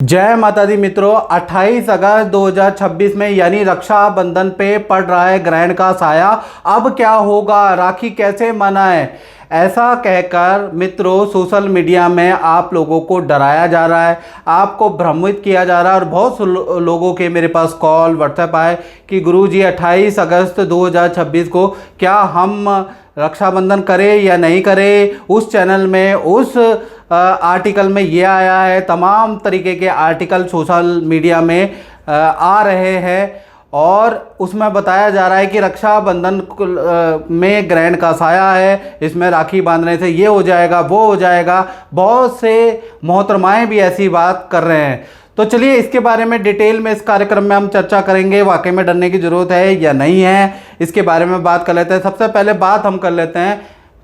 जय माता दी मित्रों, 28 अगस्त 2026 में यानी रक्षाबंधन पे पड़ रहा है ग्रहण का साया। अब क्या होगा, राखी कैसे मनाएं, ऐसा कहकर मित्रों सोशल मीडिया में आप लोगों को डराया जा रहा है, आपको भ्रमित किया जा रहा है। और बहुत से लोगों के मेरे पास कॉल व्हाट्सएप आए कि गुरुजी 28 अगस्त 2026 को क्या हम रक्षाबंधन करें या नहीं करें। उस चैनल में उस आर्टिकल में ये आया है, तमाम तरीके के आर्टिकल सोशल मीडिया में आ रहे हैं और उसमें बताया जा रहा है कि रक्षाबंधन में ग्रहण का साया है, इसमें राखी बांधने से ये हो जाएगा वो हो जाएगा। बहुत से मोहतरमाएँ भी ऐसी बात कर रहे हैं। तो चलिए इसके बारे में डिटेल में इस कार्यक्रम में हम चर्चा करेंगे, वाकई में डरने की ज़रूरत है या नहीं है, इसके बारे में बात कर लेते हैं। सबसे पहले बात हम कर लेते हैं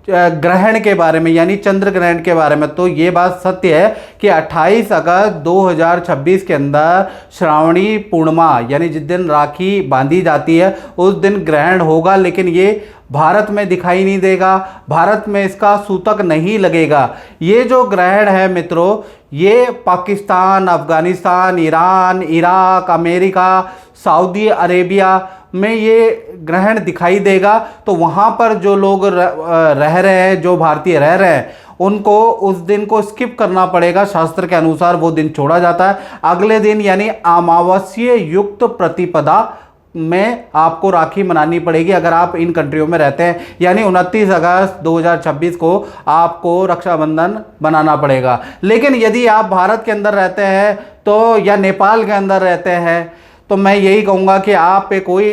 ग्रहण के बारे में, यानी चंद्र ग्रहण के बारे में। तो ये बात सत्य है कि 28 अगस्त 2026 के अंदर श्रावणी पूर्णिमा यानी जिस दिन राखी बांधी जाती है उस दिन ग्रहण होगा, लेकिन ये भारत में दिखाई नहीं देगा, भारत में इसका सूतक नहीं लगेगा। ये जो ग्रहण है मित्रों, ये Pakistan, Afghanistan, Iran, Iraq, America, Saudi Arabia में ये ग्रहण दिखाई देगा। तो वहाँ पर जो लोग रह रहे हैं, जो भारतीय रह रहे हैं, उनको उस दिन को स्किप करना पड़ेगा। शास्त्र के अनुसार वो दिन छोड़ा जाता है। अगले दिन यानी अमावस्या युक्त प्रतिपदा में आपको राखी मनानी पड़ेगी अगर आप इन कंट्रियों में रहते हैं, यानी 29 अगस्त 2026 को आपको रक्षाबंधन बनाना पड़ेगा। लेकिन यदि आप भारत के अंदर रहते हैं तो या नेपाल के अंदर रहते हैं तो मैं यही कहूँगा कि आप पे कोई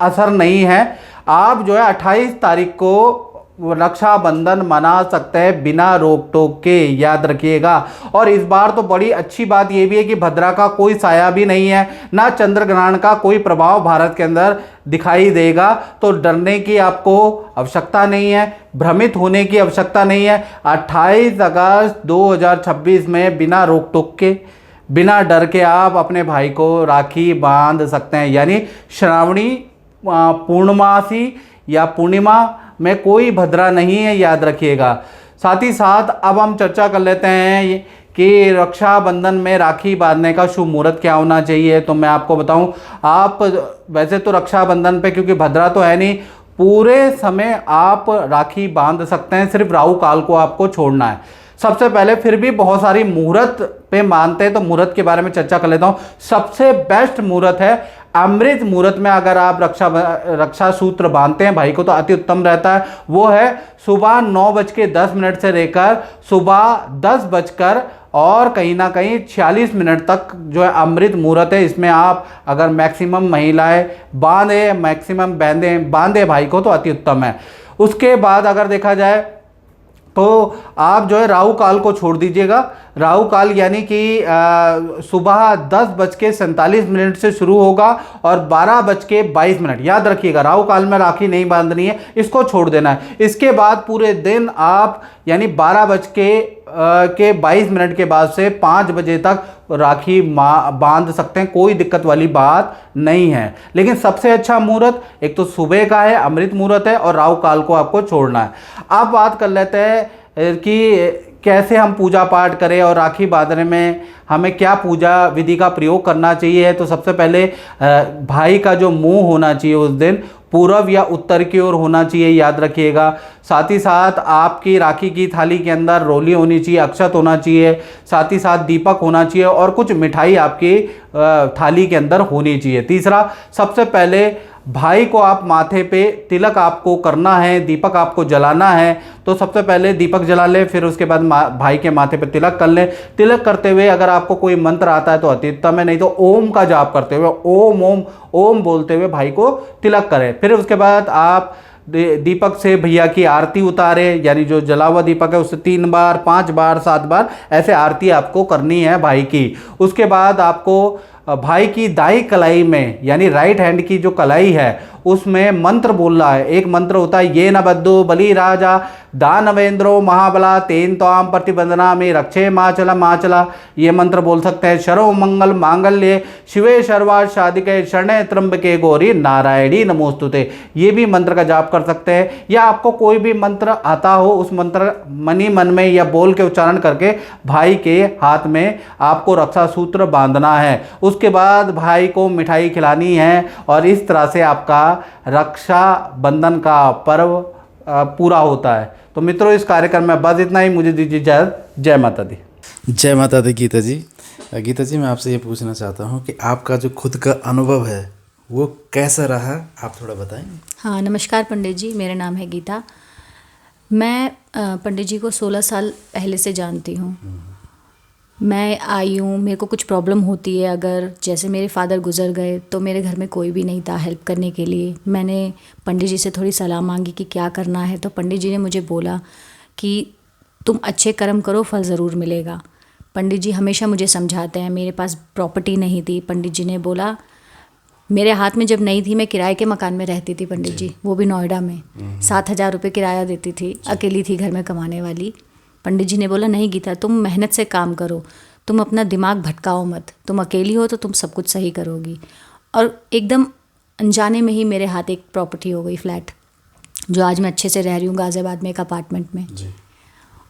असर नहीं है। आप जो है 28 तारीख को रक्षाबंधन मना सकते हैं बिना रोक टोक के, याद रखिएगा। और इस बार तो बड़ी अच्छी बात यह भी है कि भद्रा का कोई साया भी नहीं है, ना चंद्र ग्रहण का कोई प्रभाव भारत के अंदर दिखाई देगा। तो डरने की आपको आवश्यकता नहीं है, भ्रमित होने की आवश्यकता नहीं है। 28 अगस्त 2026 में बिना रोक टोक के, बिना डर के आप अपने भाई को राखी बांध सकते हैं। यानी श्रावणी पूर्णमासी या पूर्णिमा में कोई भद्रा नहीं है, याद रखिएगा। साथ ही साथ अब हम चर्चा कर लेते हैं कि रक्षाबंधन में राखी बांधने का शुभ मुहूर्त क्या होना चाहिए। तो मैं आपको बताऊं, आप वैसे तो रक्षाबंधन पे क्योंकि भद्रा तो है नहीं, पूरे समय आप राखी बांध सकते हैं, सिर्फ राहु काल को आपको छोड़ना है। सबसे पहले फिर भी बहुत सारी मुहूर्त पे मानते हैं, तो मुहूर्त के बारे में चर्चा कर लेता हूँ। सबसे बेस्ट मुहूर्त है अमृत मुहूर्त में अगर आप रक्षा सूत्र बांधते हैं भाई को तो अति उत्तम रहता है। वो है सुबह 9:10 से लेकर सुबह 10 और कहीं ना कहीं 46 मिनट तक जो है अमृत मुहूर्त है। इसमें आप अगर मैक्सिमम महिलाएं मैक्सिमम बांधे भाई को तो अति उत्तम है। उसके बाद अगर देखा जाए तो आप जो है राहु काल को छोड़ दीजिएगा। राहु काल यानी कि सुबह 10:47 से शुरू होगा और 12:22। याद रखिएगा, राहु काल में राखी नहीं बांधनी है, इसको छोड़ देना है। इसके बाद पूरे दिन आप यानी 12:22 के बाद से 5 बजे तक राखी बांध सकते हैं, कोई दिक्कत वाली बात नहीं है। लेकिन सबसे अच्छा मुहूर्त एक तो सुबह का है, अमृत मुहूर्त है, और राहु काल को आपको छोड़ना है। अब बात कर लेते हैं कि कैसे हम पूजा पाठ करें और राखी बांधने में हमें क्या पूजा विधि का प्रयोग करना चाहिए। तो सबसे पहले भाई का जो मुंह होना चाहिए उस दिन पूर्व या उत्तर की ओर होना चाहिए, याद रखिएगा। साथ ही साथ आपकी राखी की थाली के अंदर रोली होनी चाहिए, अक्षत होना चाहिए, साथ ही साथ दीपक होना चाहिए और कुछ मिठाई आपकी थाली के अंदर होनी चाहिए। तीसरा, सबसे पहले भाई को आप माथे पे तिलक आपको करना है, दीपक आपको जलाना है। तो सबसे पहले दीपक जला ले, फिर उसके बाद भाई के माथे पे तिलक कर ले। तिलक करते हुए अगर आपको कोई मंत्र आता है तो अति उत्तम है, नहीं तो ओम का जाप करते हुए ओम ओम ओम बोलते हुए भाई को तिलक करें। फिर उसके बाद आप दीपक से भैया की आरती उतारे, यानी जो जला हुआ दीपक है उससे 3 बार 5 बार 7 बार ऐसे आरती आपको करनी है भाई की। उसके बाद आपको भाई की दाई कलाई में यानी राइट हैंड की जो कलाई है उसमें मंत्र बोल रहा है। एक मंत्र होता है, ये न बद्धो बलि राजा दानवेंद्रो महाबला तेन त्वाम प्रतिबंधना में रक्षे माचला माचला। ये मंत्र बोल सकते हैं। शरो मंगल मांगल्ये शिवे सर्वार्थ साधिके शरणे त्र्यंबके गौरी नारायणी नमोस्तुते। ये भी मंत्र का जाप कर सकते हैं। या आपको कोई भी मंत्र आता हो, उस मंत्र मनी मन में या बोल के उच्चारण करके भाई के हाथ में आपको रक्षा सूत्र बांधना है। उसके बाद भाई को मिठाई खिलानी है और इस तरह से आपका रक्षा बंधन का पर्व पूरा होता है। तो मित्रों, इस कार्यक्रम में बस इतना ही। मुझे दीजिए इजाज़त। जय माता दी। जय माता दी। गीता जी, गीता जी, मैं आपसे ये पूछना चाहता हूँ कि आपका जो खुद का अनुभव है वो कैसा रहा, आप थोड़ा बताएंगे? हाँ, नमस्कार पंडित जी, मेरा नाम है गीता। मैं पंडित जी को 16 साल पहले से जानती हूँ। मैं आई हूँ, मेरे को कुछ प्रॉब्लम होती है, अगर जैसे मेरे फादर गुजर गए तो मेरे घर में कोई भी नहीं था हेल्प करने के लिए। मैंने पंडित जी से थोड़ी सलाह मांगी कि क्या करना है, तो पंडित जी ने मुझे बोला कि तुम अच्छे कर्म करो, फल ज़रूर मिलेगा। पंडित जी हमेशा मुझे समझाते हैं। मेरे पास प्रॉपर्टी नहीं थी, पंडित जी ने बोला, मेरे हाथ में जब नहीं थी, मैं किराए के मकान में रहती थी पंडित जी, वो भी नोएडा में। 7,000 रुपये किराया देती थी, अकेली थी घर में कमाने वाली। पंडित जी ने बोला, नहीं गीता, तुम मेहनत से काम करो, तुम अपना दिमाग भटकाओ मत, तुम अकेली हो तो तुम सब कुछ सही करोगी। और एकदम अनजाने में ही मेरे हाथ एक प्रॉपर्टी हो गई, फ्लैट, जो आज मैं अच्छे से रह रही हूँ गाज़ियाबाद में एक अपार्टमेंट में जी।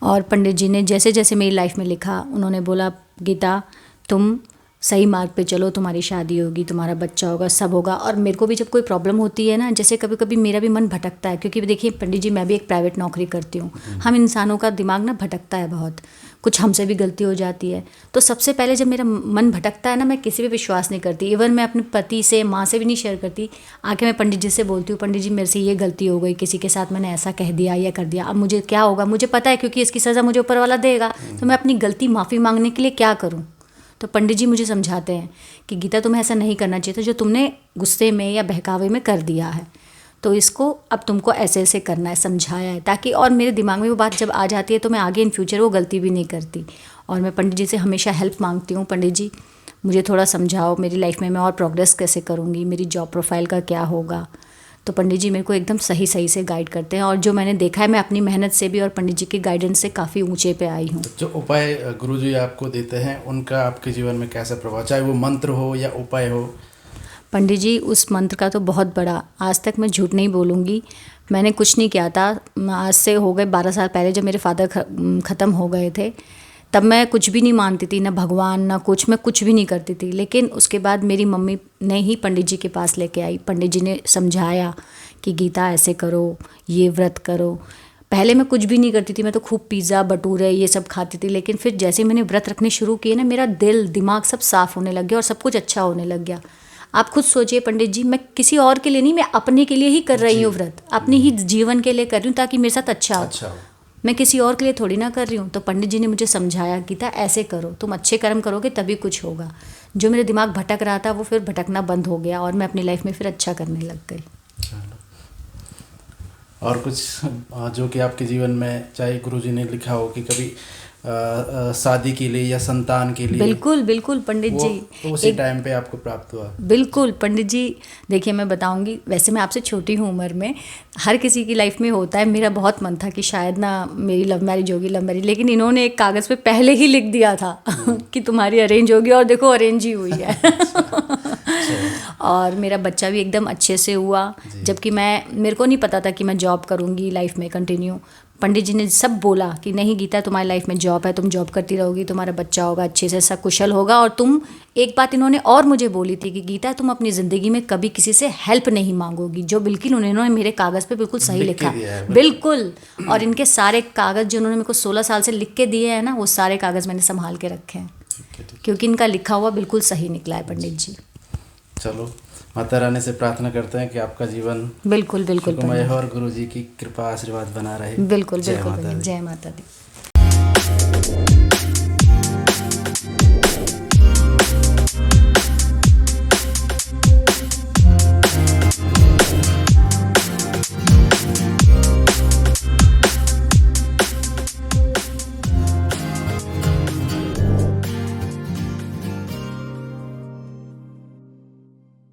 और पंडित जी ने जैसे जैसे मेरी लाइफ में लिखा, उन्होंने बोला, गीता तुम सही मार्ग पे चलो, तुम्हारी शादी होगी, तुम्हारा बच्चा होगा, सब होगा। और मेरे को भी जब कोई प्रॉब्लम होती है ना, जैसे कभी कभी मेरा भी मन भटकता है, क्योंकि देखिए पंडित जी, मैं भी एक प्राइवेट नौकरी करती हूँ। हम इंसानों का दिमाग ना भटकता है बहुत, कुछ हमसे भी गलती हो जाती है। तो सबसे पहले जब मेरा मन भटकता है ना, मैं किसी पे विश्वास नहीं करती। इवन मैं अपने पति से, माँ से भी नहीं शेयर करती। आके मैं पंडित जी से बोलती हूँ, पंडित जी मेरे से ये गलती हो गई, किसी के साथ मैंने ऐसा कह दिया या कर दिया, अब मुझे क्या होगा, मुझे पता है क्योंकि इसकी सज़ा मुझे ऊपर वाला देगा, तो मैं अपनी गलती माफ़ी मांगने के लिए क्या करूँ। तो पंडित जी मुझे समझाते हैं कि गीता तुम्हें ऐसा नहीं करना चाहिए था, जो तुमने गुस्से में या बहकावे में कर दिया है, तो इसको अब तुमको ऐसे ऐसे करना है, समझाया है, ताकि और मेरे दिमाग में वो बात जब आ जाती है तो मैं आगे इन फ्यूचर वो गलती भी नहीं करती। और मैं पंडित जी से हमेशा हेल्प मांगती हूँ, पंडित जी मुझे थोड़ा समझाओ, मेरी लाइफ में मैं और प्रोग्रेस कैसे करूँगी, मेरी जॉब प्रोफाइल का क्या होगा। तो पंडित जी मेरे को एकदम सही सही से गाइड करते हैं। और जो मैंने देखा है, मैं अपनी मेहनत से भी और पंडित जी के गाइडेंस से काफ़ी ऊंचे पे आई हूँ। जो उपाय गुरुजी आपको देते हैं, उनका आपके जीवन में कैसा प्रभाव, चाहे वो मंत्र हो या उपाय हो? पंडित जी, उस मंत्र का तो बहुत बड़ा, आज तक मैं झूठ नहीं बोलूँगी, मैंने कुछ नहीं किया था। आज से हो गए 12 साल पहले, जब मेरे फादर ख़त्म हो गए थे, तब मैं कुछ भी नहीं मानती थी, ना भगवान ना कुछ, मैं कुछ भी नहीं करती थी। लेकिन उसके बाद मेरी मम्मी ने ही पंडित जी के पास लेके आई। पंडित जी ने समझाया कि गीता ऐसे करो, ये व्रत करो। पहले मैं कुछ भी नहीं करती थी, मैं तो खूब पिज़्ज़ा भटूरे ये सब खाती थी। लेकिन फिर जैसे मैंने व्रत रखने शुरू किए ना, मेरा दिल दिमाग सब साफ़ होने लग गया और सब कुछ अच्छा होने लग गया। आप खुद सोचिए पंडित जी, मैं किसी और के लिए नहीं, मैं अपने के लिए ही कर रही हूँ व्रत, अपनी ही जीवन के लिए कर रही हूँ, ताकि मेरे साथ अच्छा हो। मैं किसी और के लिए थोड़ी ना कर रही हूँ। तो पंडित जी ने मुझे समझाया, गीता ऐसे करो, तुम अच्छे कर्म करोगे तभी कुछ होगा। जो मेरे दिमाग भटक रहा था वो फिर भटकना बंद हो गया और मैं अपनी लाइफ में फिर अच्छा करने लग गई। और कुछ जो कि आपके जीवन में, चाहे गुरुजी ने लिखा हो कि कभी शादी के लिए या संतान के लिए? बिल्कुल बिल्कुल पंडित जी, तो उसी टाइम पे आपको प्राप्त हुआ? बिल्कुल पंडित जी, देखिए मैं बताऊंगी, वैसे मैं आपसे छोटी हूँ उम्र में, हर किसी की लाइफ में होता है। मेरा बहुत मन था कि शायद ना मेरी लव मैरिज होगी, लेकिन इन्होंने एक कागज़ पे पहले ही लिख दिया था कि तुम्हारी अरेंज होगी, और देखो अरेंज ही हुई है। और मेरा बच्चा भी एकदम अच्छे से हुआ, जबकि मेरे को नहीं पता था कि मैं जॉब करूँगी लाइफ में कंटिन्यू। पंडित जी ने सब बोला कि नहीं गीता, तुम्हारी लाइफ में जॉब है, तुम जॉब करती रहोगी, तुम्हारा बच्चा होगा, अच्छे से सकुशल होगा। और तुम, एक बात इन्होंने और मुझे बोली थी कि गीता, तुम अपनी ज़िंदगी में कभी किसी से हेल्प नहीं मांगोगी, जो बिल्कुल उन्होंने मेरे कागज़ पे बिल्कुल सही लिखा, बिल्कुल। और इनके सारे कागज़ जो उन्होंने मेरे को 16 साल से लिख के दिए हैं ना, वो सारे कागज़ मैंने संभाल के रखे हैं, क्योंकि इनका लिखा हुआ बिल्कुल सही निकला है पंडित जी। चलो, माता रानी से प्रार्थना करते हैं कि आपका जीवन बिल्कुल बिल्कुल सुखमय हो और गुरु जी की कृपा आशीर्वाद बना रहे। बिल्कुल बिल्कुल, जय माता दी।